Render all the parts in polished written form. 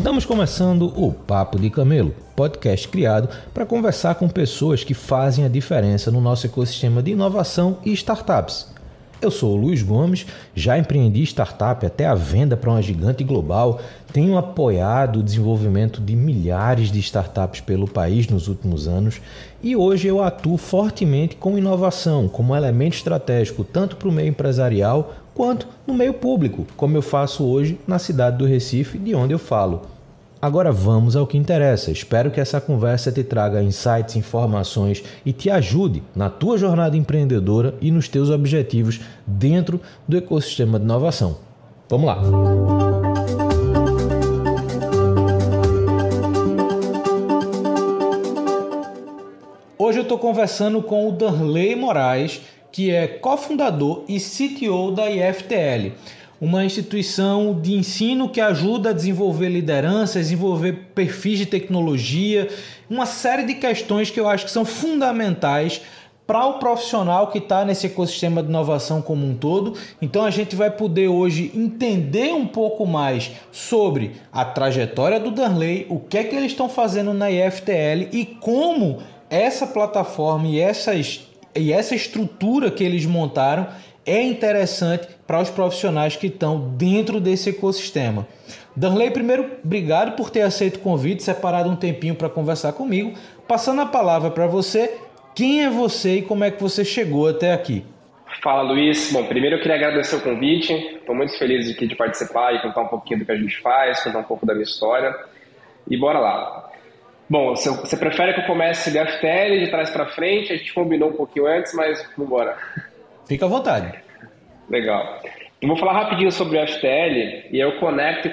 Estamos começando o Papo de Camelo, podcast criado para conversar com pessoas que fazem a diferença no nosso ecossistema de inovação e startups. Eu sou o Luiz Gomes, já empreendi startup até a venda para uma gigante global, tenho apoiado o desenvolvimento de milhares de startups pelo país nos últimos anos e hoje eu atuo fortemente com inovação como elemento estratégico tanto para o meio empresarial quanto no meio público, como eu faço hoje na cidade do Recife, de onde eu falo. Agora vamos ao que interessa. Espero que essa conversa te traga insights, informações e te ajude na tua jornada empreendedora e nos teus objetivos dentro do ecossistema de inovação. Vamos lá! Hoje eu estou conversando com o Darley Moraes, que é cofundador e CTO da IFTL. Uma instituição de ensino que ajuda a desenvolver liderança, desenvolver perfis de tecnologia, uma série de questões que eu acho que são fundamentais para o profissional que está nesse ecossistema de inovação como um todo. Então a gente vai poder hoje entender um pouco mais sobre a trajetória do Darley, o que é que eles estão fazendo na IFTL e como essa plataforma e essa estrutura que eles montaram é interessante para os profissionais que estão dentro desse ecossistema. Darley, primeiro, obrigado por ter aceito o convite, separado um tempinho para conversar comigo. Passando a palavra para você, quem é você e como é que você chegou até aqui? Fala, Luiz. Bom, primeiro eu queria agradecer o convite. Estou muito feliz aqui de participar e contar um pouquinho do que a gente faz, contar um pouco da minha história. E bora lá. Bom, você prefere que eu comece da FTL de trás para frente? A gente combinou um pouquinho antes, mas vamos embora. Fica à vontade. Legal. Eu vou falar rapidinho sobre o FTL e eu conecto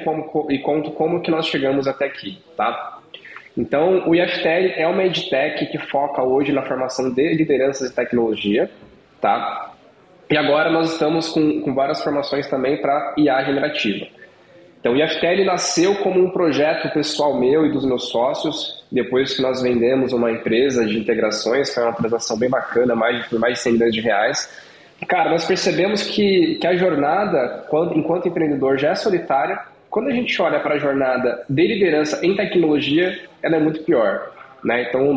e conto como que nós chegamos até aqui, tá? Então, o IFTL é uma edtech que foca hoje na formação de lideranças e tecnologia, tá? E agora nós estamos com várias formações também para IA generativa. Então, o IFTL nasceu como um projeto pessoal meu e dos meus sócios, depois que nós vendemos uma empresa de integrações, foi uma transação bem bacana, por mais de 100 milhões de reais. Cara, nós percebemos que a jornada, enquanto empreendedor, já é solitária. Quando a gente olha para a jornada de liderança em tecnologia, ela é muito pior, né? Então,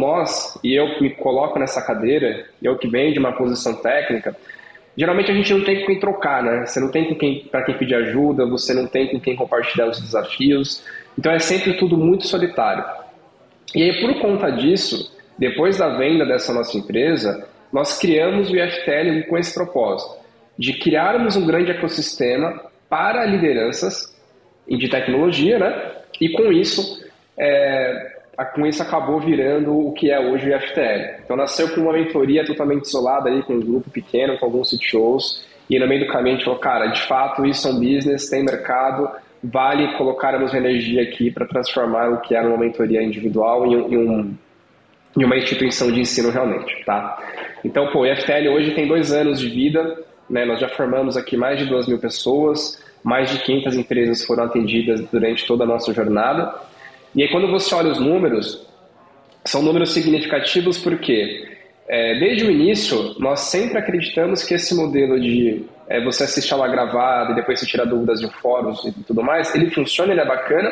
e eu me coloco nessa cadeira, eu que venho de uma posição técnica, geralmente a gente não tem com quem trocar, né? Você não tem para quem pedir ajuda, você não tem com quem compartilhar os desafios. Então, é sempre tudo muito solitário. E aí, por conta disso, depois da venda dessa nossa empresa, nós criamos o IFTL com esse propósito, de criarmos um grande ecossistema para lideranças de tecnologia, né? E com isso acabou virando o que é hoje o IFTL. Então nasceu com uma mentoria totalmente isolada, ali, com um grupo pequeno, com alguns CTOs, e no meio do caminho a gente falou, cara, de fato isso é um business, tem mercado, vale colocarmos energia aqui para transformar o que era uma mentoria individual em uma instituição de ensino realmente, tá? Então, o IFTL hoje tem 2 anos de vida, né? Nós já formamos aqui mais de 2.000 pessoas, mais de 500 empresas foram atendidas durante toda a nossa jornada. E aí, quando você olha os números, são números significativos porque, desde o início, nós sempre acreditamos que esse modelo de você assistir aula gravada e depois você tira dúvidas de fóruns e tudo mais, ele funciona, ele é bacana,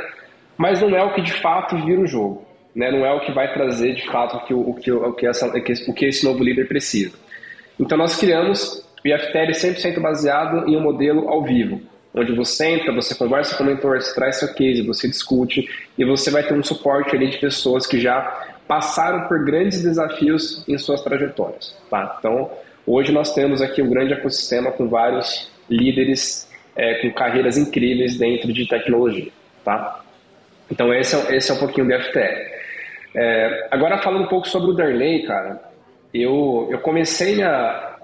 mas não é o que de fato vira o jogo. Né, não é o que vai trazer de fato o que esse novo líder precisa. Então nós criamos o IFTL 100% baseado em um modelo ao vivo, onde você entra, você conversa com o mentor, você traz seu case, você discute e você vai ter um suporte ali de pessoas que já passaram por grandes desafios em suas trajetórias. Tá? Então hoje nós temos aqui um grande ecossistema com vários líderes com carreiras incríveis dentro de tecnologia. Tá? Então esse é um pouquinho do IFTL. Agora falando um pouco sobre o Darley, cara, eu comecei minha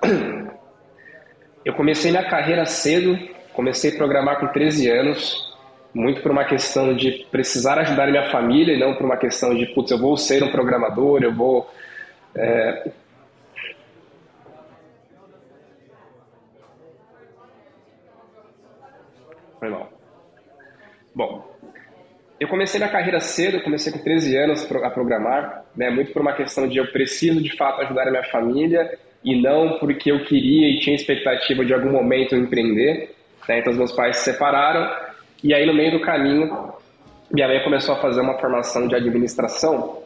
carreira cedo, comecei a programar com 13 anos, muito por uma questão de precisar ajudar minha família e não por uma questão de, putz, eu vou ser um programador, eu vou... Foi mal. Bom... Eu comecei minha carreira cedo, comecei com 13 anos a programar, né, muito por uma questão de eu preciso de fato ajudar a minha família e não porque eu queria e tinha expectativa de algum momento eu empreender. Né, então os meus pais se separaram e aí no meio do caminho minha mãe começou a fazer uma formação de administração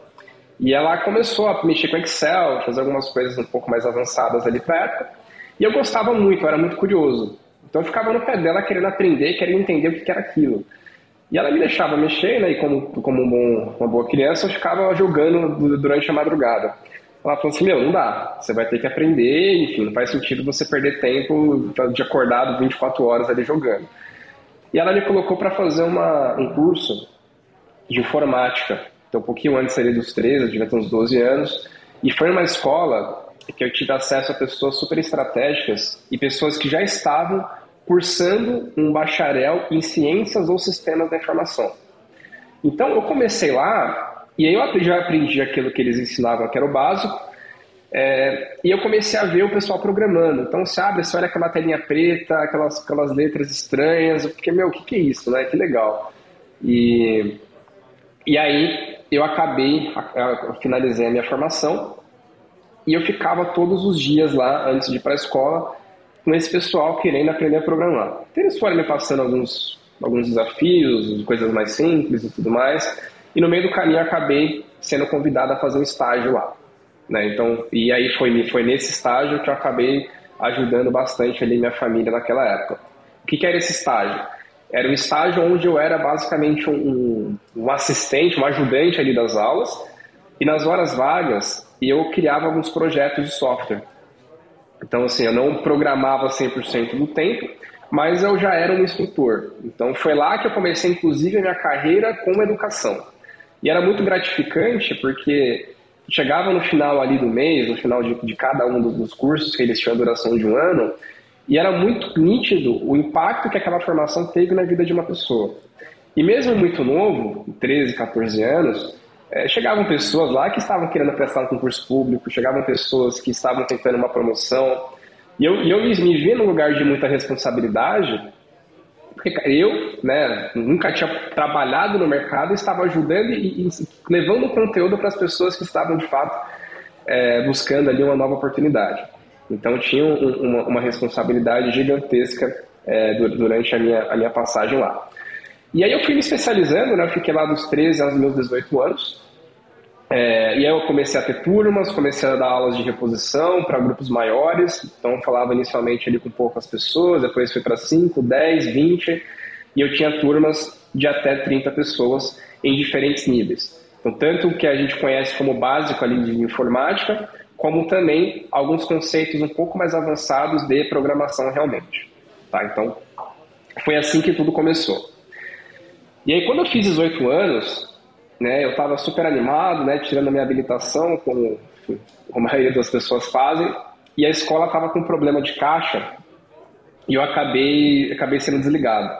e ela começou a mexer com Excel, fazer algumas coisas um pouco mais avançadas ali para época. E eu gostava muito, eu era muito curioso. Então eu ficava no pé dela querendo aprender, querendo entender o que era aquilo. E ela me deixava mexer, né? E como uma boa criança, eu ficava jogando durante a madrugada. Ela falou assim, não dá, você vai ter que aprender, enfim, não faz sentido você perder tempo de acordado 24 horas ali jogando. E ela me colocou para fazer um curso de informática, então um pouquinho antes ali dos 13, eu devia ter uns 12 anos, e foi uma escola que eu tive acesso a pessoas super estratégicas e pessoas que já estavam cursando um bacharel em ciências ou sistemas da informação. Então eu comecei lá, e aí eu já aprendi aquilo que eles ensinavam, que era o básico, e eu comecei a ver o pessoal programando. Então você abre, você olha aquela telinha preta, aquelas letras estranhas, porque, o que é isso, né? Que legal. E aí eu finalizei a minha formação, e eu ficava todos os dias lá, antes de ir para a escola, com esse pessoal querendo aprender a programar. Então eles foram me passando alguns desafios, coisas mais simples e tudo mais, e no meio do caminho eu acabei sendo convidado a fazer um estágio lá, né? Então, e aí foi nesse estágio que eu acabei ajudando bastante ali minha família naquela época. O que era esse estágio? Era um estágio onde eu era basicamente um assistente, um ajudante ali das aulas, e nas horas vagas eu criava alguns projetos de software. Então, assim, eu não programava 100% do tempo, mas eu já era um instrutor. Então, foi lá que eu comecei, inclusive, a minha carreira com educação. E era muito gratificante, porque chegava no final ali do mês, no final de cada um dos cursos, que eles tinham a duração de um ano, e era muito nítido o impacto que aquela formação teve na vida de uma pessoa. E mesmo muito novo, 13, 14 anos, chegavam pessoas lá que estavam querendo prestar um concurso público, chegavam pessoas que estavam tentando uma promoção, e eu me vi num lugar de muita responsabilidade, porque eu, né, nunca tinha trabalhado no mercado e estava ajudando e levando conteúdo para as pessoas que estavam, de fato, buscando ali uma nova oportunidade. Então tinha uma responsabilidade gigantesca durante a minha passagem lá. E aí eu fui me especializando, né? Eu fiquei lá dos 13 aos meus 18 anos. E aí eu comecei a ter turmas, comecei a dar aulas de reposição para grupos maiores. Então eu falava inicialmente ali com poucas pessoas, depois fui para 5, 10, 20. E eu tinha turmas de até 30 pessoas em diferentes níveis. Então tanto o que a gente conhece como básico ali de informática, como também alguns conceitos um pouco mais avançados de programação realmente. Tá? Então foi assim que tudo começou. E aí, quando eu fiz 18 anos, né, eu estava super animado, né, tirando a minha habilitação, como a maioria das pessoas fazem, e a escola estava com problema de caixa, e eu acabei sendo desligado.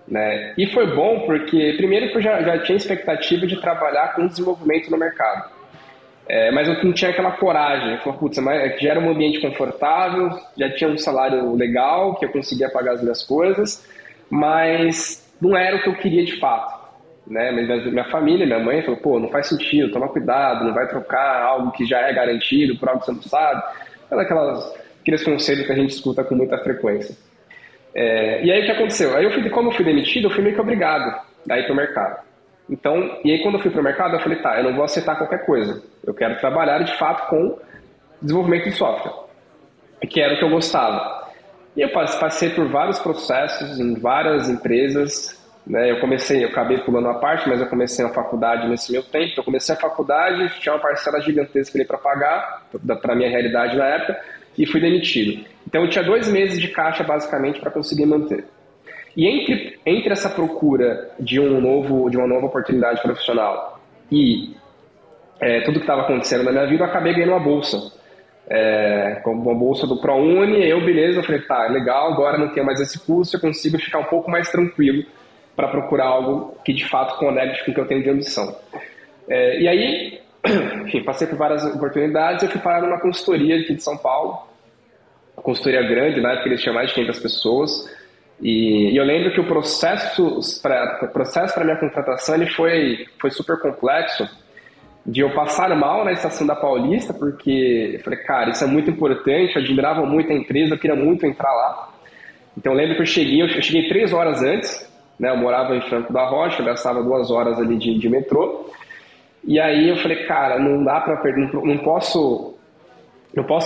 Né? E foi bom porque, primeiro, que eu já tinha expectativa de trabalhar com desenvolvimento no mercado. Mas eu não tinha aquela coragem. Eu falei, putz, mas já era um ambiente confortável, já tinha um salário legal, que eu conseguia pagar as minhas coisas, mas não era o que eu queria de fato, né? Mas minha família, minha mãe falou, pô, não faz sentido, toma cuidado, não vai trocar algo que já é garantido por algo que você não sabe. Aqueles conselhos que a gente escuta com muita frequência. E aí o que aconteceu? Como eu fui demitido, eu fui meio que obrigado a ir pro mercado. Então, e aí quando eu fui pro mercado, eu falei, tá, eu não vou aceitar qualquer coisa. Eu quero trabalhar de fato com desenvolvimento de software, que era o que eu gostava. E eu passei por vários processos em várias empresas, né? Eu acabei pulando uma parte, mas eu comecei a faculdade nesse meu tempo. Eu comecei a faculdade, tinha uma parcela gigantesca ali para pagar, para a minha realidade na época, e fui demitido. Então eu tinha 2 meses de caixa basicamente para conseguir manter. E entre essa procura de uma nova oportunidade profissional e tudo que estava acontecendo na minha vida, eu acabei ganhando uma bolsa. Com uma bolsa do ProUni, eu falei, tá, legal, agora não tenho mais esse custo, eu consigo ficar um pouco mais tranquilo para procurar algo que de fato conecte com o que eu tenho de ambição. E aí, enfim, passei por várias oportunidades, eu fui parar numa consultoria aqui de São Paulo, uma consultoria grande, na época eles tinham mais de 500 pessoas, e eu lembro que o processo para minha contratação ele foi super complexo, de eu passar mal na estação da Paulista, porque eu falei, cara, isso é muito importante, eu admirava muito a empresa, eu queria muito entrar lá. Então eu lembro que eu cheguei 3 horas antes, né? Eu morava em Franco da Rocha, eu gastava 2 horas ali de metrô. E aí eu falei, cara, não dá para perder, não posso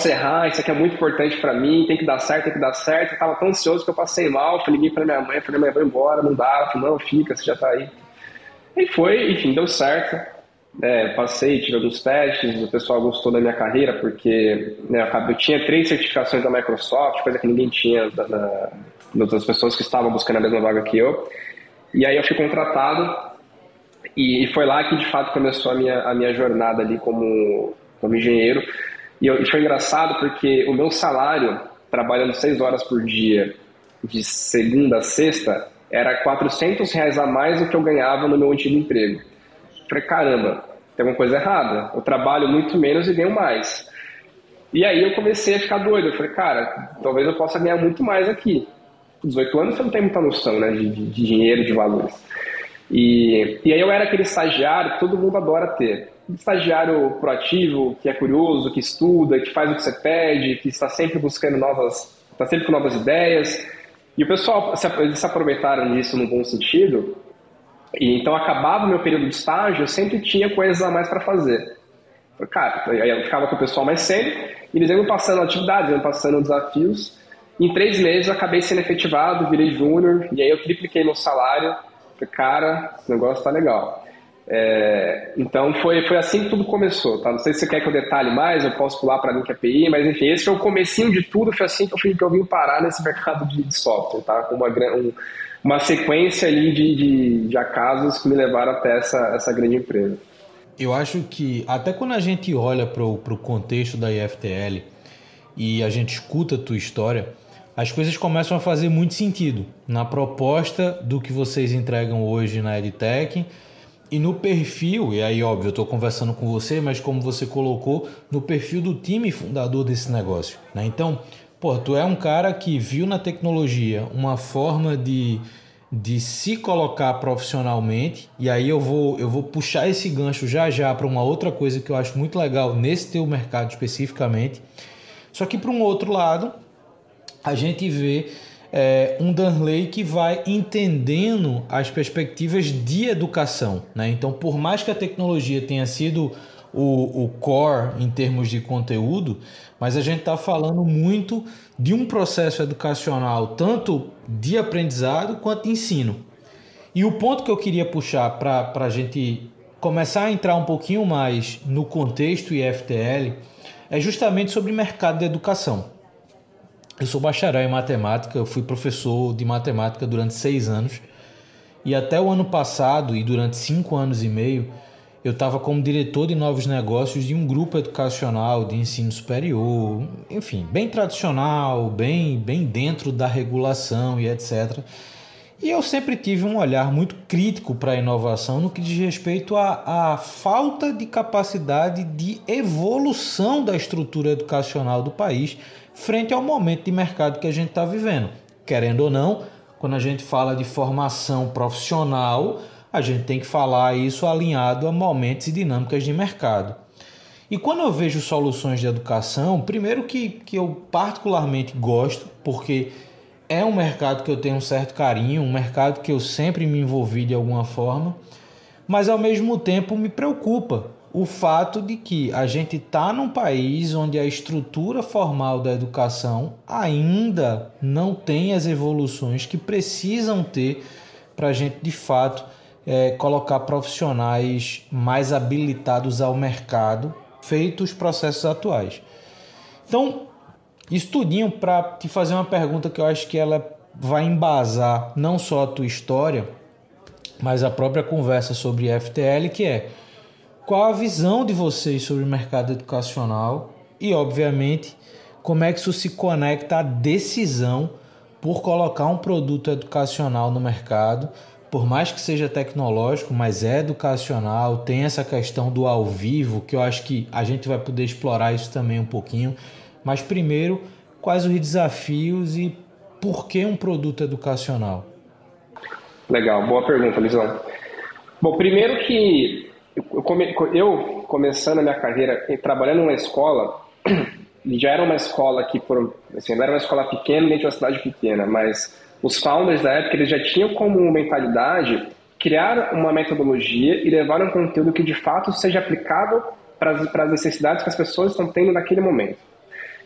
errar, isso aqui é muito importante para mim, tem que dar certo, tem que dar certo. Eu tava tão ansioso que eu passei mal, liguei para minha mãe, falei, mãe, vou embora, não dá. Ela falou, não, fica, você já tá aí. E foi, enfim, deu certo. Passei, tive alguns testes, o pessoal gostou da minha carreira, porque né, eu tinha 3 certificações da Microsoft, coisa que ninguém tinha das pessoas que estavam buscando a mesma vaga que eu. E aí eu fui contratado e foi lá que de fato começou a minha jornada ali como engenheiro. E foi engraçado porque o meu salário, trabalhando 6 horas por dia, de segunda a sexta, era R$ 400 a mais do que eu ganhava no meu antigo emprego. Falei, caramba, tem alguma coisa errada. Eu trabalho muito menos e ganho mais. E aí eu comecei a ficar doido. Eu falei, cara, talvez eu possa ganhar muito mais aqui. Com 18 anos você não tem muita noção, né, de dinheiro, de valores. E aí eu era aquele estagiário que todo mundo adora ter. Estagiário proativo, que é curioso, que estuda, que faz o que você pede, que está sempre buscando está sempre com novas ideias. E o pessoal, eles se aproveitaram disso no bom sentido. E então acabava o meu período de estágio, eu sempre tinha coisas a mais para fazer. Cara, aí eu ficava com o pessoal mais sério, e eles iam passando atividades, iam passando desafios. Em 3 meses eu acabei sendo efetivado, virei júnior, e aí eu tripliquei meu salário. Falei, cara, esse negócio tá legal. Então foi assim que tudo começou, tá? Não sei se você quer que eu detalhe mais, eu posso pular para a Link API, mas enfim, esse foi o comecinho de tudo, foi assim que eu vim parar nesse mercado de software, tá? Com uma sequência ali de acasos que me levaram até essa grande empresa. Eu acho que até quando a gente olha para o contexto da IFTL e a gente escuta a tua história, as coisas começam a fazer muito sentido na proposta do que vocês entregam hoje na EdTech e no perfil, e aí óbvio, eu estou conversando com você, mas como você colocou, no perfil do time fundador desse negócio, né? Então, tu é um cara que viu na tecnologia uma forma de se colocar profissionalmente, e aí eu vou puxar esse gancho já para uma outra coisa que eu acho muito legal nesse teu mercado especificamente. Só que para um outro lado, a gente vê um Darnley que vai entendendo as perspectivas de educação, né? Então, por mais que a tecnologia tenha sido o core em termos de conteúdo, mas a gente está falando muito de um processo educacional, tanto de aprendizado quanto de ensino. E o ponto que eu queria puxar para a gente começar a entrar um pouquinho mais no contexto IFTL é justamente sobre o mercado de educação. Eu sou bacharel em matemática, eu fui professor de matemática durante 6 anos e até o ano passado e durante 5 anos e meio eu estava como diretor de novos negócios de um grupo educacional de ensino superior, enfim, bem tradicional, bem dentro da regulação e etc. E eu sempre tive um olhar muito crítico para a inovação no que diz respeito à falta de capacidade de evolução da estrutura educacional do país frente ao momento de mercado que a gente está vivendo. Querendo ou não, quando a gente fala de formação profissional, a gente tem que falar isso alinhado a momentos e dinâmicas de mercado. E quando eu vejo soluções de educação, primeiro que eu particularmente gosto, porque é um mercado que eu tenho um certo carinho, um mercado que eu sempre me envolvi de alguma forma, mas ao mesmo tempo me preocupa o fato de que a gente está num país onde a estrutura formal da educação ainda não tem as evoluções que precisam ter para a gente de fato colocar profissionais mais habilitados ao mercado, feitos os processos atuais. Então, estudinho para te fazer uma pergunta que eu acho que ela vai embasar não só a tua história, mas a própria conversa sobre FTL, que é: qual a visão de vocês sobre o mercado educacional e, obviamente, como é que isso se conecta à decisão por colocar um produto educacional no mercado, por mais que seja tecnológico, mas é educacional, tem essa questão do ao vivo, que eu acho que a gente vai poder explorar isso também um pouquinho. Mas primeiro, quais os desafios e por que um produto educacional? Legal, boa pergunta, Lisão. Bom, primeiro que eu começando a minha carreira trabalhando numa escola, já era uma escola que, assim, não era uma escola pequena, nem de uma cidade pequena, mas Os founders da época, eles já tinham como mentalidade criar uma metodologia e levar um conteúdo que de fato seja aplicável para as necessidades que as pessoas estão tendo naquele momento.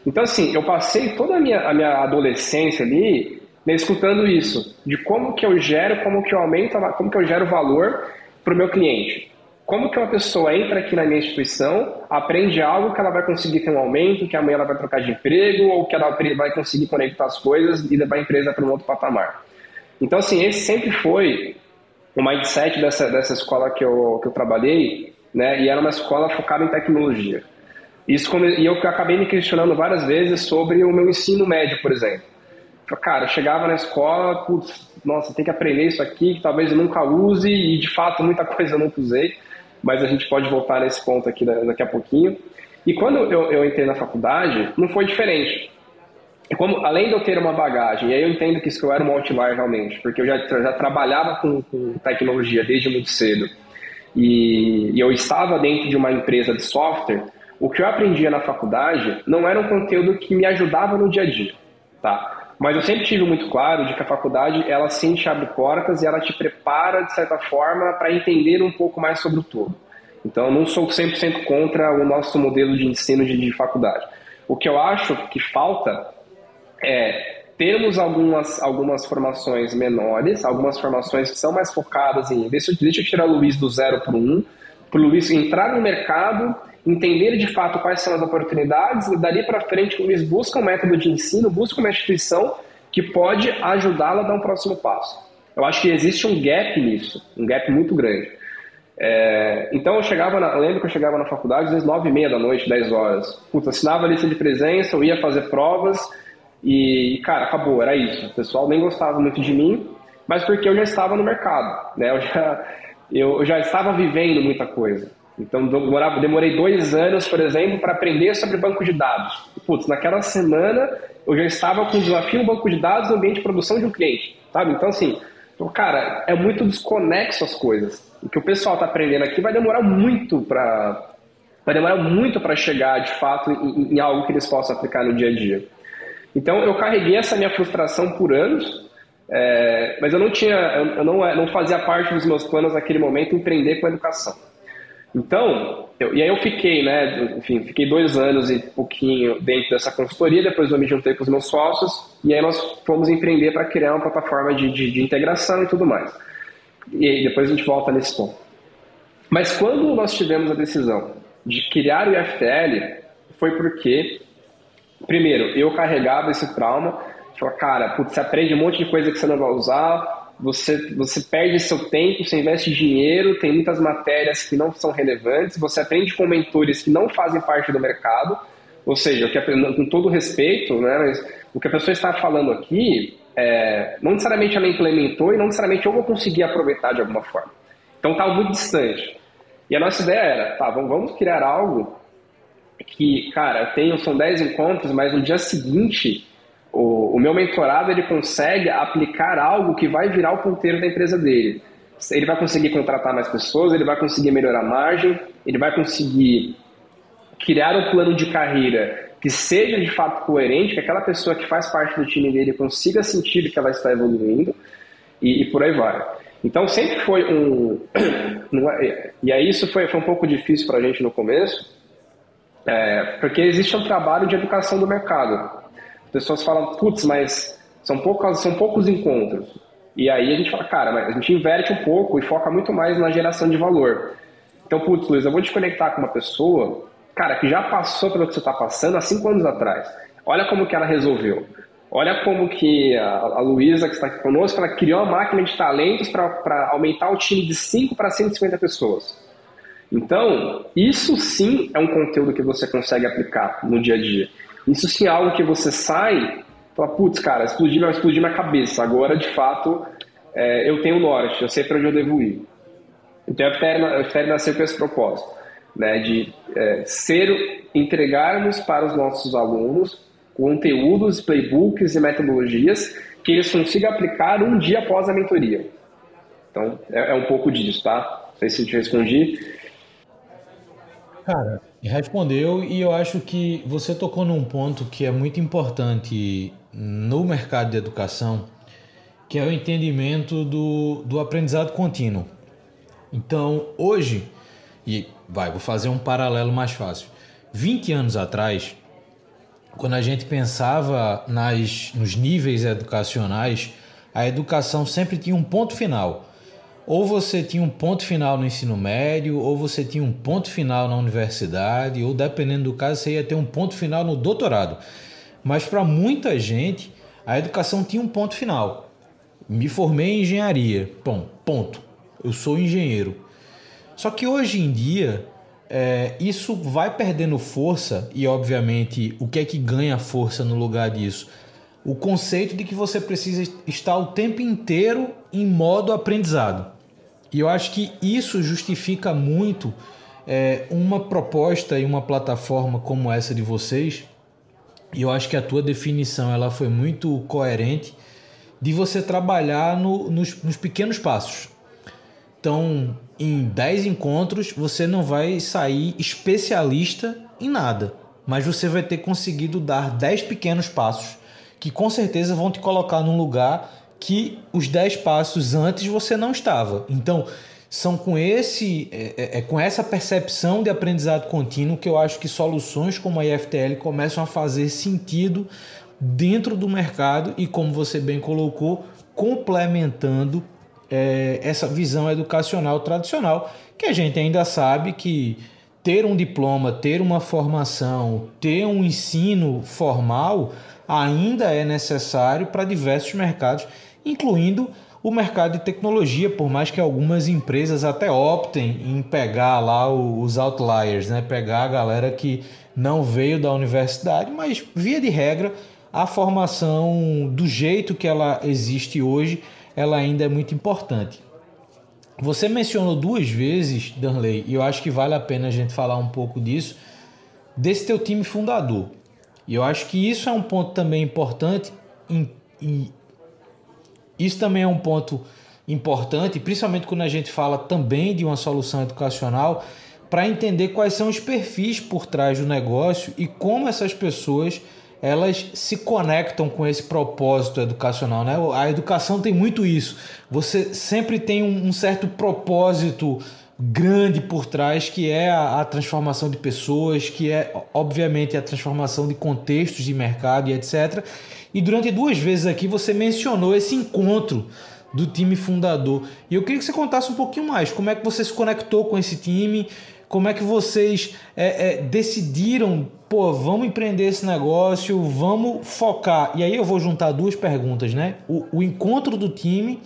Então, assim, eu passei toda a minha adolescência ali, né, escutando isso, de como que eu gero, como que eu aumento, como que eu gero valor para o meu cliente. Como que uma pessoa entra aqui na minha instituição, aprende algo que ela vai conseguir ter um aumento, que amanhã ela vai trocar de emprego, ou que ela vai conseguir conectar as coisas e levar a empresa para um outro patamar. Então, assim, esse sempre foi o mindset dessa escola que eu trabalhei, né, e era uma escola focada em tecnologia. E eu acabei me questionando várias vezes sobre o meu ensino médio, por exemplo. Cara, eu chegava na escola, putz, nossa, tem que aprender isso aqui, que talvez eu nunca use, e de fato muita coisa eu nunca usei, mas a gente pode voltar nesse ponto aqui daqui a pouquinho. E quando eu entrei na faculdade, não foi diferente. Como, além de eu ter uma bagagem, e aí eu entendo que isso eu era um outlier realmente, porque eu já trabalhava com tecnologia desde muito cedo, e eu estava dentro de uma empresa de software. O que eu aprendia na faculdade não era um conteúdo que me ajudava no dia a dia, tá? Mas eu sempre tive muito claro de que a faculdade, ela sim te abre portas e ela te prepara, de certa forma, para entender um pouco mais sobre o todo. Então, eu não sou 100% contra o nosso modelo de ensino de faculdade. O que eu acho que falta é termos algumas formações menores, algumas formações que são mais focadas em... Deixa eu tirar o Luiz do 0 para o 1, para o Luiz entrar no mercado, entender de fato quais são as oportunidades, e dali para frente o Luiz busca um método de ensino, busca uma instituição que pode ajudá-lo a dar um próximo passo. Eu acho que existe um gap nisso, um gap muito grande. Então eu lembro que eu chegava na faculdade às vezes 9h30 da noite, 10 horas. Putz, assinava a lista de presença, eu ia fazer provas e, cara, acabou, era isso. O pessoal nem gostava muito de mim, mas porque eu já estava no mercado, né? Eu já estava vivendo muita coisa. Então, demorei 2 anos, por exemplo, para aprender sobre banco de dados. Putz, naquela semana eu já estava com o desafio no banco de dados no ambiente de produção de um cliente, sabe? Então, assim, cara, é muito desconexo as coisas. O que o pessoal está aprendendo aqui vai demorar muito para chegar, de fato, em algo que eles possam aplicar no dia a dia. Então, eu carreguei essa minha frustração por anos, mas eu não fazia parte dos meus planos naquele momento empreender com a educação. Então, e aí eu fiquei, né, enfim, fiquei 2 anos e pouquinho dentro dessa consultoria, depois eu me juntei com os meus sócios, e aí nós fomos empreender para criar uma plataforma de integração e tudo mais. E aí depois a gente volta nesse ponto. Mas quando nós tivemos a decisão de criar o IFTL, foi porque, primeiro, eu carregava esse trauma, falava, cara, putz, você aprende um monte de coisa que você não vai usar, você perde seu tempo, você investe dinheiro, tem muitas matérias que não são relevantes, você aprende com mentores que não fazem parte do mercado, ou seja, com todo respeito, né, mas o que a pessoa está falando aqui, não necessariamente ela implementou e não necessariamente eu vou conseguir aproveitar de alguma forma. Então está muito distante. E a nossa ideia era, tá, vamos criar algo que, cara, são 10 encontros, mas no dia seguinte o meu mentorado ele consegue aplicar algo que vai virar o ponteiro da empresa dele. Ele vai conseguir contratar mais pessoas, ele vai conseguir melhorar a margem, ele vai conseguir criar um plano de carreira que seja de fato coerente, que aquela pessoa que faz parte do time dele consiga sentir que ela está evoluindo e por aí vai. Então sempre foi e aí isso foi um pouco difícil para a gente no começo, porque existe um trabalho de educação do mercado. As pessoas falam, putz, mas são poucos encontros. E aí a gente fala, cara, mas a gente inverte um pouco e foca muito mais na geração de valor. Então, putz, Luiz, eu vou te conectar com uma pessoa, cara, que já passou pelo que você está passando há 5 anos atrás. Olha como que ela resolveu. Olha como que a Luísa, que está aqui conosco, ela criou uma máquina de talentos para aumentar o time de 5 para 150 pessoas. Então, isso sim é um conteúdo que você consegue aplicar no dia a dia. Isso sim é algo que você sai e fala, putz, cara, vai explodir minha cabeça. Agora, de fato, eu tenho norte, eu sei para onde eu devo ir. Então, a FTL nasceu com esse propósito, né, de entregarmos para os nossos alunos conteúdos, playbooks e metodologias que eles consigam aplicar um dia após a mentoria. Então, é um pouco disso, tá? Não sei se eu te respondi. Cara, respondeu, e eu acho que você tocou num ponto que é muito importante no mercado de educação, que é o entendimento do aprendizado contínuo. Então, hoje, vou fazer um paralelo mais fácil. 20 anos atrás, quando a gente pensava nos níveis educacionais, a educação sempre tinha um ponto final. Ou você tinha um ponto final no ensino médio, ou você tinha um ponto final na universidade, ou dependendo do caso, você ia ter um ponto final no doutorado. Mas para muita gente, a educação tinha um ponto final. Me formei em engenharia. Bom, ponto. Eu sou engenheiro. Só que hoje em dia, isso vai perdendo força e, obviamente, o que é que ganha força no lugar disso? O conceito de que você precisa estar o tempo inteiro em modo aprendizado. E eu acho que isso justifica muito uma proposta e uma plataforma como essa de vocês. E eu acho que a tua definição ela foi muito coerente de você trabalhar nos pequenos passos. Então, em 10 encontros, você não vai sair especialista em nada, mas você vai ter conseguido dar 10 pequenos passos que com certeza vão te colocar num lugar que os 10 passos antes você não estava. Então, são com essa percepção de aprendizado contínuo que eu acho que soluções como a IFTL começam a fazer sentido dentro do mercado e, como você bem colocou, complementando essa visão educacional tradicional, que a gente ainda sabe que ter um diploma, ter uma formação, ter um ensino formal ainda é necessário para diversos mercados, incluindo o mercado de tecnologia, por mais que algumas empresas até optem em pegar lá os outliers, né? Pegar a galera que não veio da universidade, mas via de regra a formação do jeito que ela existe hoje, ela ainda é muito importante. Você mencionou 2 vezes, Darley, e eu acho que vale a pena a gente falar um pouco disso, desse teu time fundador. E eu acho que isso é um ponto também importante, isso também é um ponto importante, principalmente quando a gente fala também de uma solução educacional, para entender quais são os perfis por trás do negócio e como essas pessoas elas se conectam com esse propósito educacional, né? A educação tem muito isso. Você sempre tem um certo propósito grande por trás, que é a transformação de pessoas, que é, obviamente, a transformação de contextos de mercado e etc. E durante 2 vezes aqui você mencionou esse encontro do time fundador. E eu queria que você contasse um pouquinho mais. Como é que você se conectou com esse time? Como é que vocês decidiram, vamos empreender esse negócio, vamos focar. E aí eu vou juntar 2 perguntas, né? O encontro do time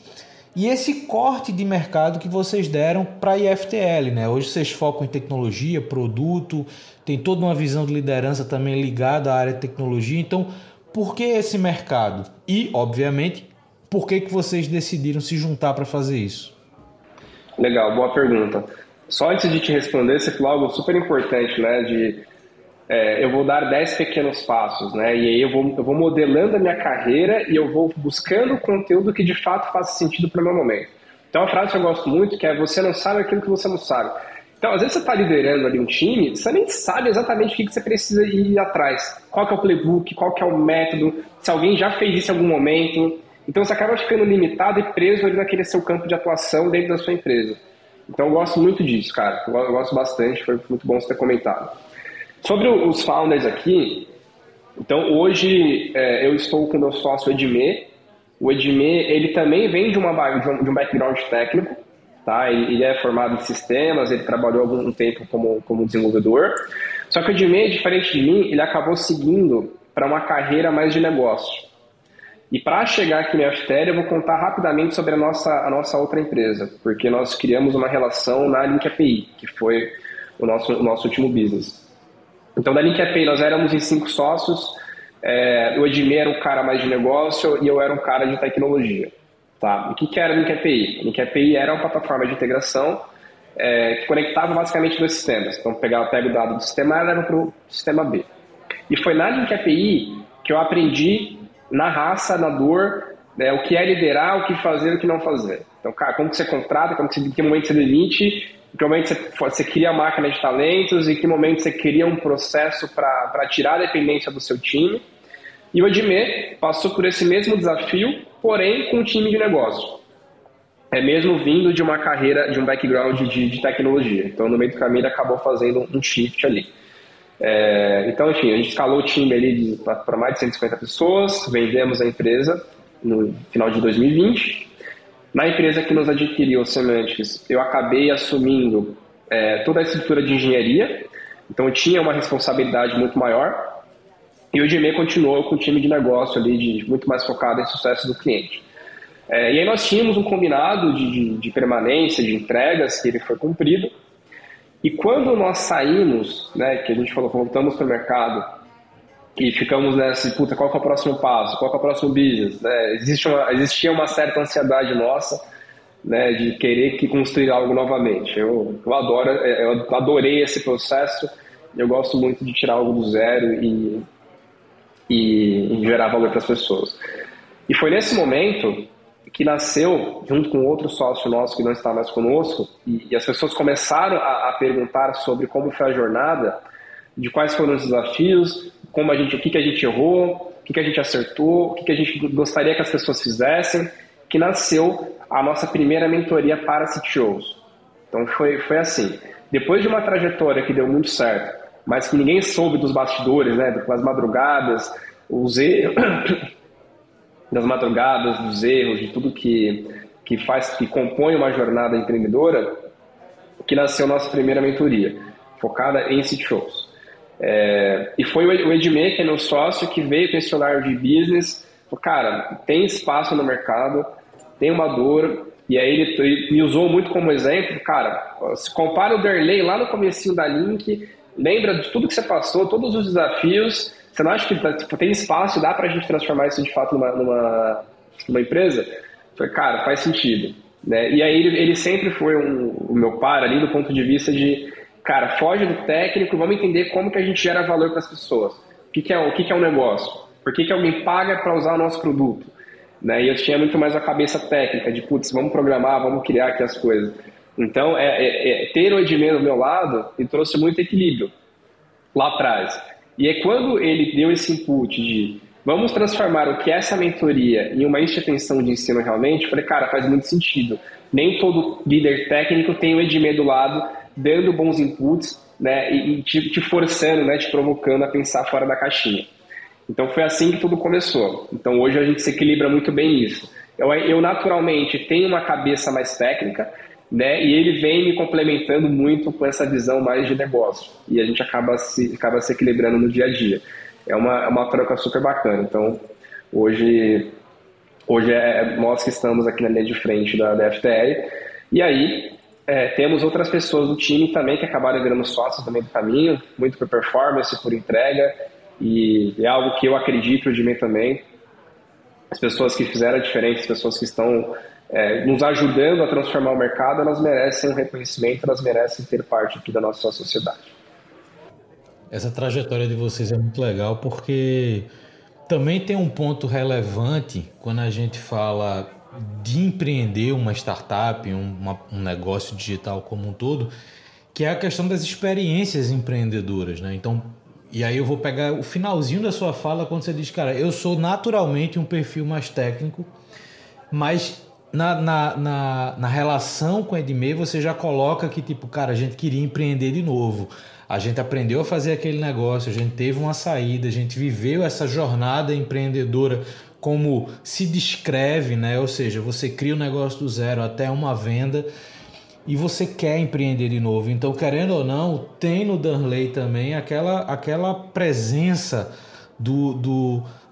e esse corte de mercado que vocês deram para a IFTL, né? Hoje vocês focam em tecnologia, produto, tem toda uma visão de liderança também ligada à área de tecnologia. Então, por que esse mercado? E, obviamente, por que vocês decidiram se juntar para fazer isso? Legal, boa pergunta. Só antes de te responder, você falou algo super importante, né? Eu vou dar 10 pequenos passos, né? E aí eu vou modelando a minha carreira e eu vou buscando o conteúdo que de fato faça sentido para o meu momento. Então, uma frase que eu gosto muito que é: você não sabe aquilo que você não sabe. Então, às vezes você está liderando ali um time, você nem sabe exatamente o que você precisa ir atrás. Qual que é o playbook, qual que é o método, se alguém já fez isso em algum momento. Então, você acaba ficando limitado e preso ali naquele seu campo de atuação dentro da sua empresa. Então eu gosto muito disso, cara. Eu gosto bastante, foi muito bom você ter comentado. Sobre os founders aqui, então hoje eu estou com o meu sócio Edmê. O Edmê, ele também vem de um background técnico, tá? Ele é formado em sistemas, ele trabalhou algum tempo como desenvolvedor. Só que o Edmê, diferente de mim, ele acabou seguindo para uma carreira mais de negócio. E para chegar aqui na IFTL, eu vou contar rapidamente sobre a nossa outra empresa, porque nós criamos uma relação na Link API, que foi o nosso último business. Então, da Link API, nós éramos em 5 sócios, o Edmê era um cara mais de negócio e eu era um cara de tecnologia. Tá? O que era a Link API? A Link API era uma plataforma de integração que conectava basicamente 2 sistemas. Então, pega o dado do sistema A e leva para o sistema B. E foi na Link API que eu aprendi na raça, na dor, né, o que é liderar, o que fazer e o que não fazer. Então, cara, como que você contrata, em que momento você demite, em que momento você cria a máquina de talentos, em que momento você cria um processo para tirar a dependência do seu time. E o Edmê passou por esse mesmo desafio, porém com um time de negócio. Mesmo vindo de uma carreira, de um background de tecnologia. Então, no meio do caminho, ele acabou fazendo um shift ali. Então, enfim, a gente escalou o time ali para mais de 150 pessoas, vendemos a empresa no final de 2020. Na empresa que nos adquiriu, Semantics, eu acabei assumindo toda a estrutura de engenharia, então eu tinha uma responsabilidade muito maior. E o Edmê continuou com o time de negócio ali, muito mais focado em sucesso do cliente. E aí nós tínhamos um combinado de permanência, de entregas, que ele foi cumprido. E quando nós saímos, né, que a gente falou, voltamos para o mercado e ficamos nessa, puta, qual que é o próximo passo, qual que é o próximo business? Né? Existia uma certa ansiedade nossa, né, de querer construir algo novamente. Eu adorei esse processo, eu gosto muito de tirar algo do zero e gerar valor para as pessoas. E foi nesse momento que nasceu, junto com outro sócio nosso que não está mais conosco, e as pessoas começaram a perguntar sobre como foi a jornada, de quais foram os desafios, o que a gente errou, o que a gente acertou, o que a gente gostaria que as pessoas fizessem, que nasceu a nossa primeira mentoria para CTOs. Então foi assim, depois de uma trajetória que deu muito certo, mas que ninguém soube dos bastidores, né, das madrugadas, das madrugadas, dos erros, de tudo que compõe uma jornada empreendedora, que nasceu a nossa primeira mentoria, focada em CTOs. E foi o Edmê, que é meu sócio, que veio com esse cenário de business, falou, cara, tem espaço no mercado, tem uma dor, e aí ele me usou muito como exemplo, cara, se compara o Darley lá no comecinho da Link, lembra de tudo que você passou, todos os desafios. Você não acha que tem espaço e dá pra gente transformar isso de fato numa empresa? Eu falei, cara, faz sentido. Né? E aí ele sempre foi o meu par ali do ponto de vista de, cara, foge do técnico, vamos entender como que a gente gera valor para as pessoas. O que é um negócio? Por que alguém paga para usar o nosso produto? Né? E eu tinha muito mais a cabeça técnica de, putz, vamos programar, vamos criar aqui as coisas. Então, ter o Edmê do meu lado me trouxe muito equilíbrio lá atrás. E é quando ele deu esse input de vamos transformar o que é essa mentoria em uma instituição de ensino realmente, eu falei, cara, faz muito sentido. Nem todo líder técnico tem o Edmê do lado, dando bons inputs, né, e te forçando, né, te provocando a pensar fora da caixinha. Então foi assim que tudo começou. Então hoje a gente se equilibra muito bem isso. Eu naturalmente tenho uma cabeça mais técnica, né? E ele vem me complementando muito com essa visão mais de negócio. E a gente acaba se equilibrando no dia a dia. É uma troca super bacana. Então, hoje nós que estamos aqui na linha de frente da FTL. E aí, temos outras pessoas do time também que acabaram virando sócios no meio do caminho, muito por performance, por entrega. E é algo que eu acredito de mim também. As pessoas que fizeram a diferença, as pessoas que estão nos ajudando a transformar o mercado, elas merecem um reconhecimento, elas merecem ter parte aqui da nossa sociedade. Essa trajetória de vocês é muito legal porque também tem um ponto relevante quando a gente fala de empreender uma startup, um negócio digital como um todo, que é a questão das experiências empreendedoras, né? Então, e aí eu vou pegar o finalzinho da sua fala quando você diz, cara, eu sou naturalmente um perfil mais técnico, mas na relação com a Edmê você já coloca que, tipo, cara, a gente queria empreender de novo. A gente aprendeu a fazer aquele negócio, a gente teve uma saída, a gente viveu essa jornada empreendedora como se descreve, né? Ou seja, você cria um negócio do zero até uma venda e você quer empreender de novo. Então, querendo ou não, tem no Darley também aquela presença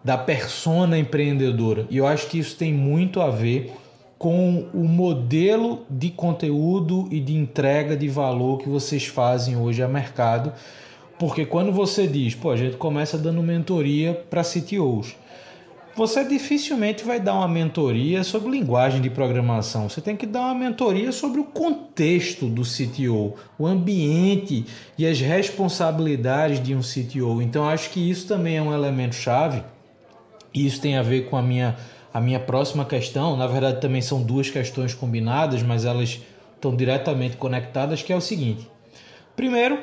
da persona empreendedora. E eu acho que isso tem muito a ver com o modelo de conteúdo e de entrega de valor que vocês fazem hoje ao mercado. Porque quando você diz, pô, a gente começa dando mentoria para CTOs, você dificilmente vai dar uma mentoria sobre linguagem de programação. Você tem que dar uma mentoria sobre o contexto do CTO, o ambiente e as responsabilidades de um CTO. Então, acho que isso também é um elemento chave. E isso tem a ver com a minha próxima questão. Na verdade, também são duas questões combinadas, mas elas estão diretamente conectadas, que é o seguinte. Primeiro,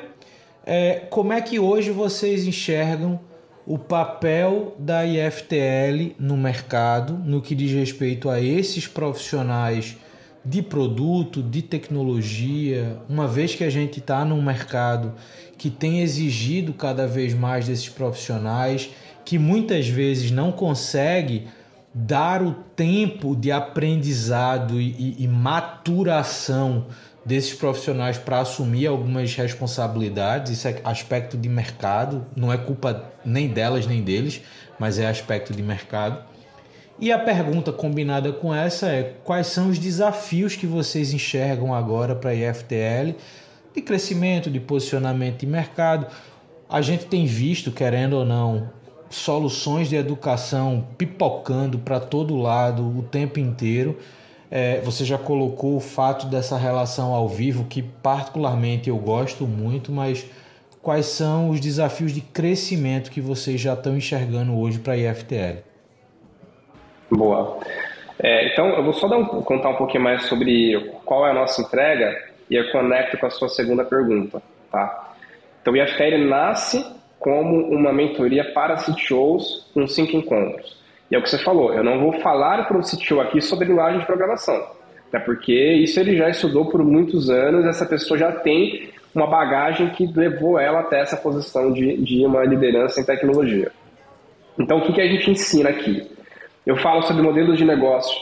como é que hoje vocês enxergam o papel da IFTL no mercado, no que diz respeito a esses profissionais de produto, de tecnologia, uma vez que a gente está num mercado que tem exigido cada vez mais desses profissionais, que muitas vezes não consegue dar o tempo de aprendizado e maturação desses profissionais para assumir algumas responsabilidades. Isso é aspecto de mercado, não é culpa nem delas nem deles, mas é aspecto de mercado. E a pergunta combinada com essa é: quais são os desafios que vocês enxergam agora para a IFTL de crescimento, de posicionamento de mercado? A gente tem visto, querendo ou não, soluções de educação pipocando para todo lado o tempo inteiro. Você já colocou o fato dessa relação ao vivo, que particularmente eu gosto muito, mas quais são os desafios de crescimento que vocês já estão enxergando hoje para a IFTL? Boa. Então, eu vou só contar um pouquinho mais sobre qual é a nossa entrega e eu conecto com a sua segunda pergunta, tá? Então, o IFTL nasce como uma mentoria para CTOs com 5 encontros. E é o que você falou, eu não vou falar para o CTO aqui sobre linguagem de programação, até porque isso ele já estudou por muitos anos, essa pessoa já tem uma bagagem que levou ela até essa posição de uma liderança em tecnologia. Então, o que a gente ensina aqui? Eu falo sobre modelos de negócio,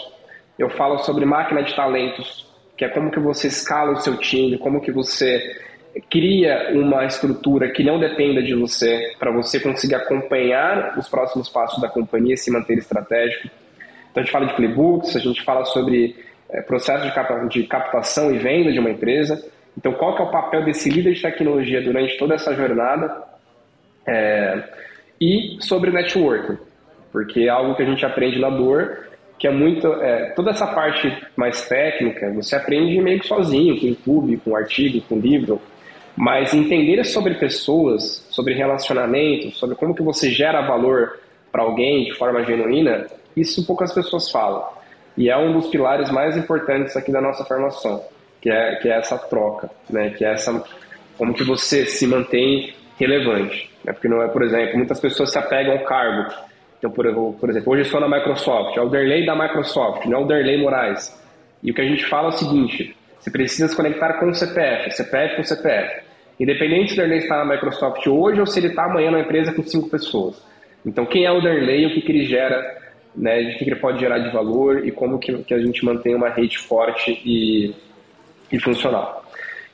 eu falo sobre máquina de talentos, que é como que você escala o seu time, como que você cria uma estrutura que não dependa de você, para você conseguir acompanhar os próximos passos da companhia e se manter estratégico. Então a gente fala de playbooks, a gente fala sobre processo de captação e venda de uma empresa. Então qual que é o papel desse líder de tecnologia durante toda essa jornada? E sobre networking, porque é algo que a gente aprende na dor, que é muito... toda essa parte mais técnica, você aprende meio que sozinho, com YouTube, com artigo, com livro, mas entender sobre pessoas, sobre relacionamentos, sobre como que você gera valor para alguém de forma genuína, isso poucas pessoas falam. E é um dos pilares mais importantes aqui da nossa formação, que é essa troca, né? Que é essa, como que você se mantém relevante. Né? Porque não é, por exemplo, muitas pessoas se apegam ao cargo. Então, por exemplo, hoje eu estou na Microsoft, é o Derlei da Microsoft, não é o Derlei Moraes. E o que a gente fala é o seguinte: você precisa se conectar com o CPF, CPF com CPF. Independente se o Derlei está na Microsoft hoje ou se ele está amanhã numa empresa com 5 pessoas. Então, quem é o Derlei, o que ele gera, né, o que ele pode gerar de valor e como que a gente mantém uma rede forte e funcional.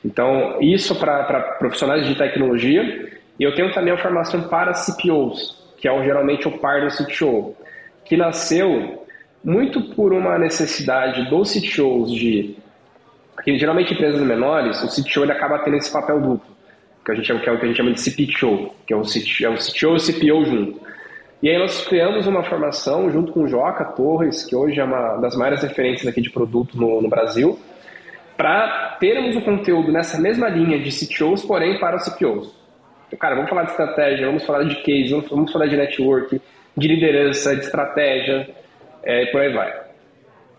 Então, isso para profissionais de tecnologia. E eu tenho também a formação para CPOs, que é geralmente o par do CTO, que nasceu muito por uma necessidade dos CTOs porque geralmente empresas menores, o CTO ele acaba tendo esse papel duplo, que é o que a gente chama de CPTO, que é o CTO e o CPO junto. E aí nós criamos uma formação junto com o Joca Torres, que hoje é uma das maiores referências aqui de produto no Brasil, para termos o conteúdo nessa mesma linha de CTOs, porém para os CPOs. Então, cara, vamos falar de estratégia, vamos falar de case, vamos falar de network, de liderança, de estratégia, e por aí vai.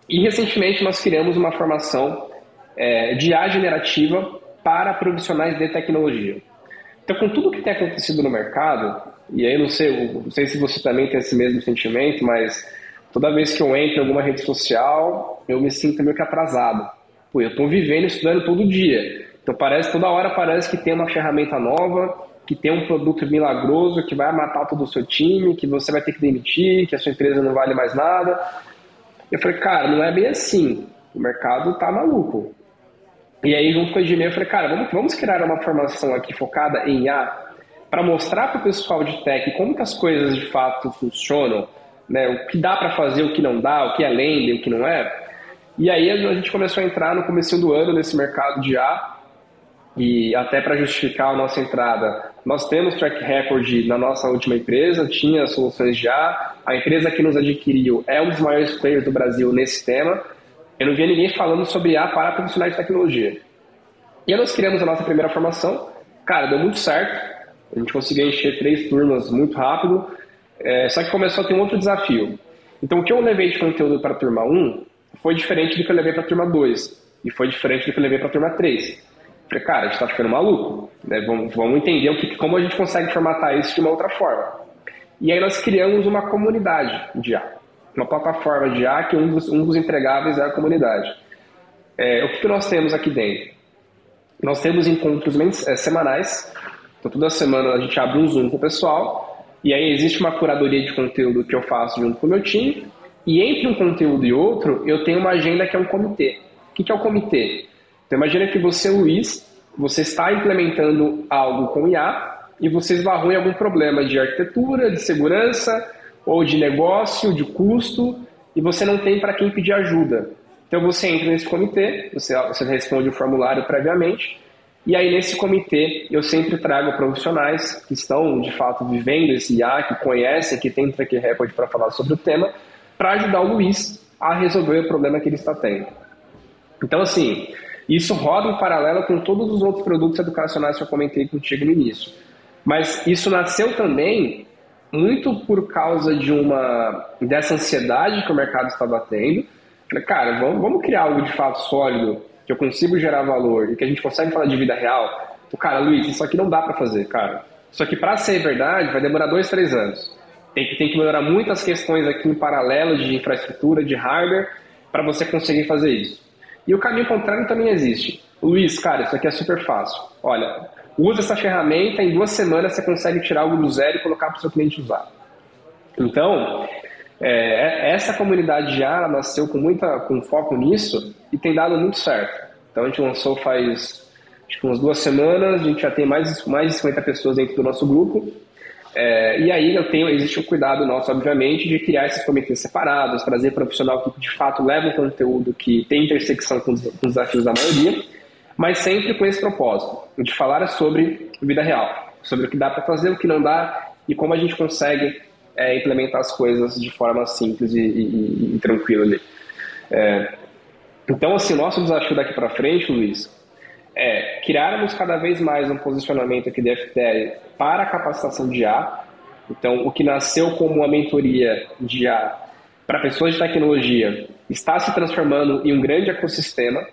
E recentemente nós criamos uma formação de IA generativa para profissionais de tecnologia. Então, com tudo que tem acontecido no mercado, e aí não sei se você também tem esse mesmo sentimento, mas toda vez que eu entro em alguma rede social, eu me sinto meio que atrasado. Pô, eu estou vivendo, estudando todo dia. Então, toda hora parece que tem uma ferramenta nova, que tem um produto milagroso que vai matar todo o seu time, que você vai ter que demitir, que a sua empresa não vale mais nada. Eu falei, cara, não é bem assim. O mercado tá maluco. E aí, junto com o Edmei, eu falei, cara, vamos criar uma formação aqui focada em IA para mostrar para o pessoal de tech como que as coisas de fato funcionam, né? O que dá para fazer, o que não dá, o que é lenda, o que não é. E aí a gente começou a entrar no comecinho do ano nesse mercado de IA. E até para justificar a nossa entrada, nós temos track record na nossa última empresa, tinha soluções de IA, a empresa que nos adquiriu é um dos maiores players do Brasil nesse tema. Eu não via ninguém falando sobre IA para profissionais de tecnologia. E aí nós criamos a nossa primeira formação, cara, deu muito certo, a gente conseguiu encher 3 turmas muito rápido, só que começou a ter um outro desafio. Então o que eu levei de conteúdo para a turma 1 foi diferente do que eu levei para a turma 2, e foi diferente do que eu levei para a turma 3. Falei, cara, a gente tá ficando maluco, né? Vamos entender como a gente consegue formatar isso de uma outra forma. E aí nós criamos uma comunidade de IA, uma plataforma de IA que um dos entregáveis é a comunidade. O que nós temos aqui dentro? Nós temos encontros semanais, então toda semana a gente abre um Zoom com o pessoal, e aí existe uma curadoria de conteúdo que eu faço junto com o meu time, e entre um conteúdo e outro, eu tenho uma agenda que é um comitê. O que é o comitê? Então imagina que você, Luiz, você está implementando algo com IA, e você esbarrou em algum problema de arquitetura, de segurança, ou de negócio, de custo, e você não tem para quem pedir ajuda. Então você entra nesse comitê, você responde o formulário previamente, e aí nesse comitê eu sempre trago profissionais que estão de fato vivendo esse IA, que conhecem, que tem track record para falar sobre o tema, para ajudar o Luiz a resolver o problema que ele está tendo. Então assim, isso roda em paralelo com todos os outros produtos educacionais que eu comentei contigo no início. Mas isso nasceu também muito por causa dessa ansiedade que o mercado estava tendo. Falei, cara, vamos criar algo de fato sólido, que eu consigo gerar valor e que a gente consegue falar de vida real. Então, cara, Luiz, isso aqui não dá para fazer, cara. Isso aqui, para ser verdade, vai demorar 2, 3 anos. Tem que melhorar muitas questões aqui em paralelo de infraestrutura, de hardware, para você conseguir fazer isso. E o caminho contrário também existe. Luiz, cara, isso aqui é super fácil. Olha, usa essa ferramenta, em 2 semanas você consegue tirar algo do zero e colocar para o seu cliente usar. Então, essa comunidade já nasceu com foco nisso e tem dado muito certo. Então a gente lançou faz acho que umas 2 semanas, a gente já tem mais de 50 pessoas dentro do nosso grupo. E aí existe um cuidado nosso, obviamente, de criar esses comitês separados, trazer profissional que de fato leva um conteúdo que tem intersecção com os desafios da maioria, mas sempre com esse propósito, de falar sobre vida real, sobre o que dá para fazer, o que não dá e como a gente consegue implementar as coisas de forma simples e tranquila ali. Então, assim, o nosso desafio daqui para frente, Luiz, é criarmos cada vez mais um posicionamento aqui da FTL para a capacitação de IA. Então, o que nasceu como uma mentoria de IA para pessoas de tecnologia está se transformando em um grande ecossistema.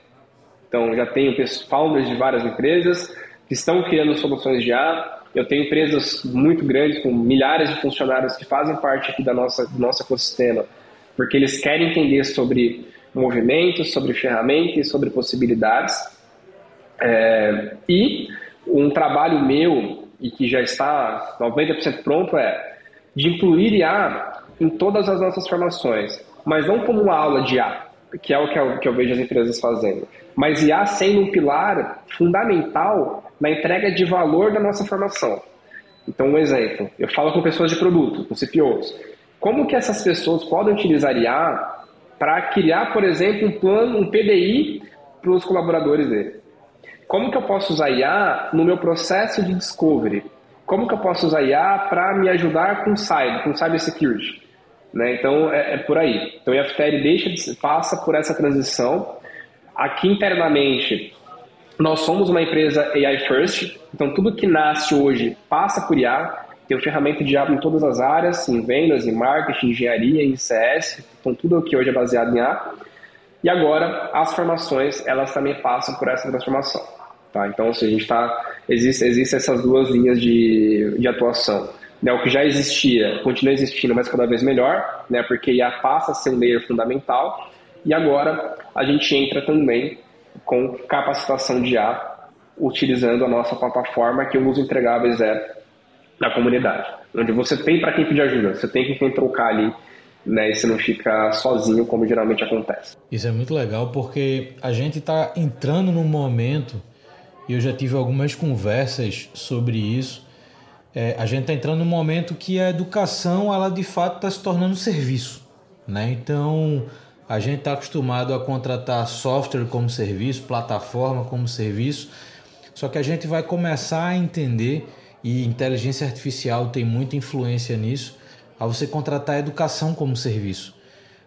Então, já tenho founders de várias empresas que estão criando soluções de IA. Eu tenho empresas muito grandes, com milhares de funcionários que fazem parte aqui do nosso ecossistema, porque eles querem entender sobre movimentos, sobre ferramentas e sobre possibilidades. E um trabalho meu, e que já está 90% pronto, de incluir IA em todas as nossas formações, mas não como uma aula de IA, que é o que eu vejo as empresas fazendo, mas IA sendo um pilar fundamental na entrega de valor da nossa formação. Então, um exemplo, eu falo com pessoas de produto, com CPOs. Como que essas pessoas podem utilizar IA para criar, por exemplo, um PDI para os colaboradores dele? Como que eu posso usar IA no meu processo de discovery? Como que eu posso usar IA para me ajudar com cybersecurity? Né? Então, é por aí. Então, a FTL passa por essa transição. Aqui internamente, nós somos uma empresa AI First, então tudo que nasce hoje passa por IA, tem ferramenta de IA em todas as áreas, em vendas, em marketing, em engenharia, em CS, então tudo que hoje é baseado em IA. E agora, as formações, elas também passam por essa transformação. Tá? Então, assim, existem essas 2 linhas de atuação. Né? O que já existia, continua existindo, mas cada vez melhor, né? Porque IA passa a ser um layer fundamental, e agora a gente entra também com capacitação de IA, utilizando a nossa plataforma, que os entregáveis da comunidade, onde você tem para quem pedir ajuda, você tem com quem trocar ali, né, e você não fica sozinho, como geralmente acontece. Isso é muito legal, porque a gente está entrando num momento, e eu já tive algumas conversas sobre isso, a gente está entrando num momento que a educação, ela de fato está se tornando serviço, né? Então, a gente está acostumado a contratar software como serviço, plataforma como serviço, só que a gente vai começar a entender, e inteligência artificial tem muita influência nisso, a você contratar a educação como serviço.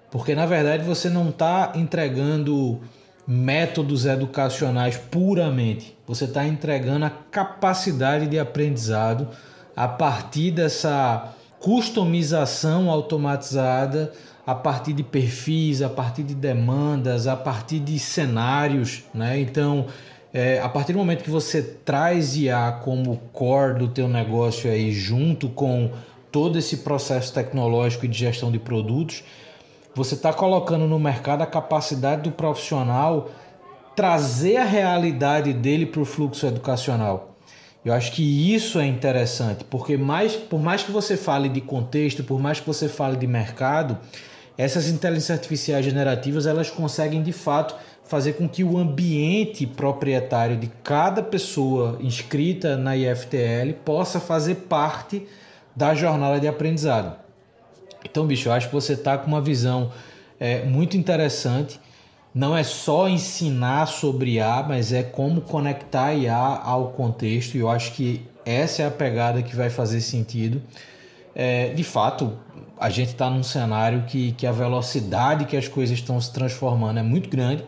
Porque, na verdade, você não está entregando métodos educacionais puramente. Você está entregando a capacidade de aprendizado a partir dessa customização automatizada, a partir de perfis, a partir de demandas, a partir de cenários, né? Então, a partir do momento que você traz IA como core do teu negócio aí, junto com todo esse processo tecnológico e de gestão de produtos, você está colocando no mercado a capacidade do profissional trazer a realidade dele para o fluxo educacional. Eu acho que isso é interessante, porque por mais que você fale de contexto, por mais que você fale de mercado, essas inteligências artificiais generativas, elas conseguem de fato fazer com que o ambiente proprietário de cada pessoa inscrita na IFTL possa fazer parte da jornada de aprendizado. Então, bicho, eu acho que você está com uma visão muito interessante. Não é só ensinar sobre IA, mas é como conectar IA ao contexto. E eu acho que essa é a pegada que vai fazer sentido. De fato, a gente está num cenário que a velocidade que as coisas estão se transformando é muito grande.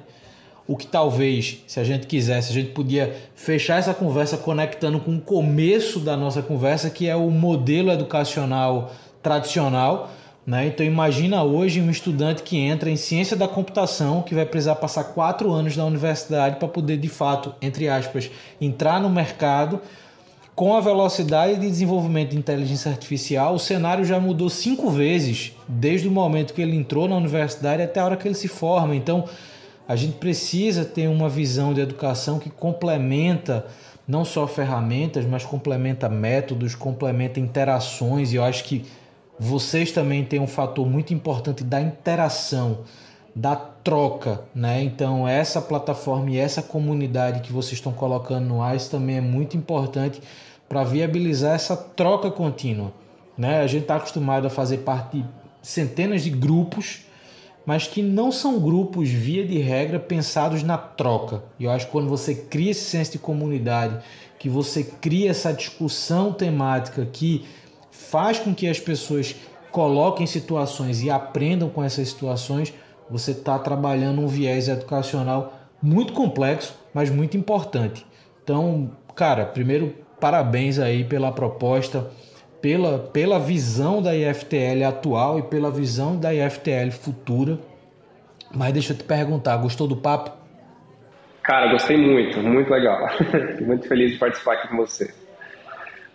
O que talvez, se a gente quisesse, a gente podia fechar essa conversa conectando com o começo da nossa conversa, que é o modelo educacional tradicional, né? Então imagina hoje um estudante que entra em ciência da computação, que vai precisar passar 4 anos na universidade para poder, de fato, entre aspas, entrar no mercado. Com a velocidade de desenvolvimento de inteligência artificial, o cenário já mudou 5 vezes, desde o momento que ele entrou na universidade até a hora que ele se forma. Então, a gente precisa ter uma visão de educação que complementa não só ferramentas, mas complementa métodos, complementa interações. E eu acho que vocês também têm um fator muito importante da interação, da troca, né? Então, essa plataforma e essa comunidade que vocês estão colocando no AIS também é muito importante para viabilizar essa troca contínua, né? A gente está acostumado a fazer parte de centenas de grupos, mas que não são grupos, via de regra, pensados na troca. E eu acho que quando você cria esse senso de comunidade, que você cria essa discussão temática que faz com que as pessoas coloquem situações e aprendam com essas situações, você está trabalhando um viés educacional muito complexo, mas muito importante. Então, cara, primeiro, parabéns aí pela proposta, pela visão da IFTL atual e pela visão da IFTL futura. Mas deixa eu te perguntar, gostou do papo? Cara, gostei muito, muito legal. Fico muito feliz de participar aqui com você.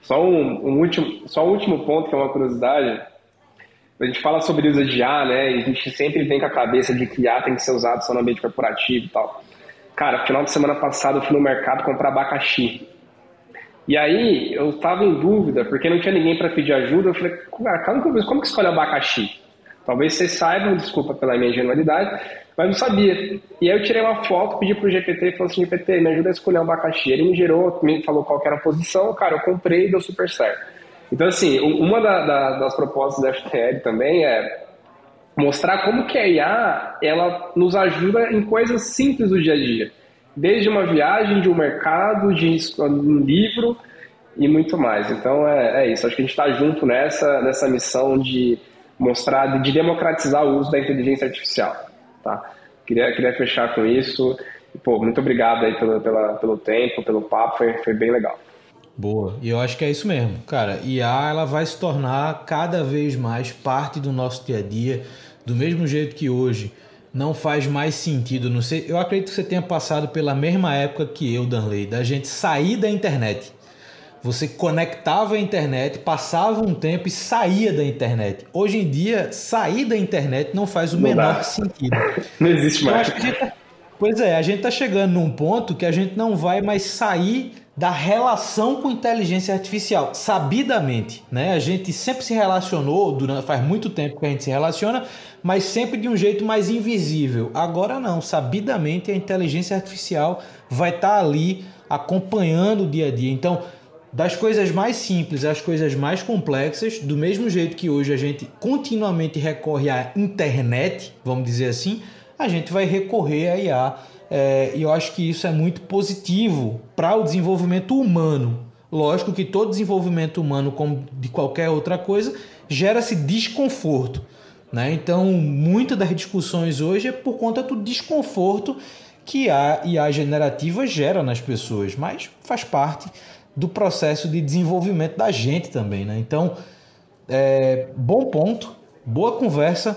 Só um último ponto, que é uma curiosidade. A gente fala sobre uso de IA, né? E a gente sempre vem com a cabeça de que IA tem que ser usado só no ambiente corporativo e tal. Cara, final de semana passado eu fui no mercado comprar abacaxi. E aí eu tava em dúvida, porque não tinha ninguém para pedir ajuda. Eu falei, cara, como que escolhe abacaxi? Talvez vocês saibam, desculpa pela minha ingenuidade, mas não sabia. E aí eu tirei uma foto, pedi pro GPT e falei assim, GPT, me ajuda a escolher um abacaxi. Ele me falou qual que era a posição, cara, eu comprei e deu super certo. Então, assim, uma das propostas da FTL também é mostrar como que a IA, ela nos ajuda em coisas simples do dia a dia. Desde uma viagem, de um mercado, de um livro e muito mais. Então, é isso. Acho que a gente está junto nessa missão de mostrar, de democratizar o uso da inteligência artificial. Tá? Queria fechar com isso. Pô, muito obrigado aí pelo tempo, pelo papo, foi bem legal. Boa, e eu acho que é isso mesmo, cara. IA, ela vai se tornar cada vez mais parte do nosso dia a dia, do mesmo jeito que hoje não faz mais sentido. Não sei, eu acredito que você tenha passado pela mesma época que eu, Danley, da gente sair da internet. Você conectava a internet, passava um tempo e saía da internet. Hoje em dia, sair da internet não faz o menor sentido. Não existe mais. Pois é, a gente está chegando num ponto que a gente não vai mais sair da relação com inteligência artificial, sabidamente, né? A gente sempre se relacionou, faz muito tempo que a gente se relaciona, mas sempre de um jeito mais invisível. Agora não, sabidamente a inteligência artificial vai estar ali acompanhando o dia a dia. Então, das coisas mais simples às coisas mais complexas, do mesmo jeito que hoje a gente continuamente recorre à internet, vamos dizer assim, a gente vai recorrer à IA. E eu acho que isso é muito positivo para o desenvolvimento humano. Lógico que todo desenvolvimento humano, como de qualquer outra coisa, gera-se desconforto, né? Então, muitas das discussões hoje é por conta do desconforto que a IA generativa gera nas pessoas, mas faz parte do processo de desenvolvimento da gente também, né? Então, bom ponto, boa conversa.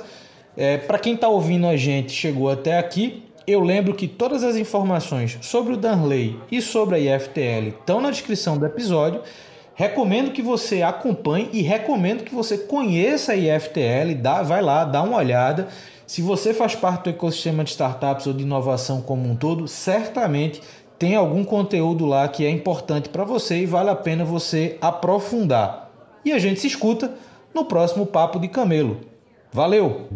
Para quem está ouvindo a gente, chegou até aqui, eu lembro que todas as informações sobre o Danley e sobre a IFTL estão na descrição do episódio. Recomendo que você acompanhe e recomendo que você conheça a IFTL, vai lá, dá uma olhada. Se você faz parte do ecossistema de startups ou de inovação como um todo, certamente tem algum conteúdo lá que é importante para você e vale a pena você aprofundar. E a gente se escuta no próximo Papo de Camelo. Valeu!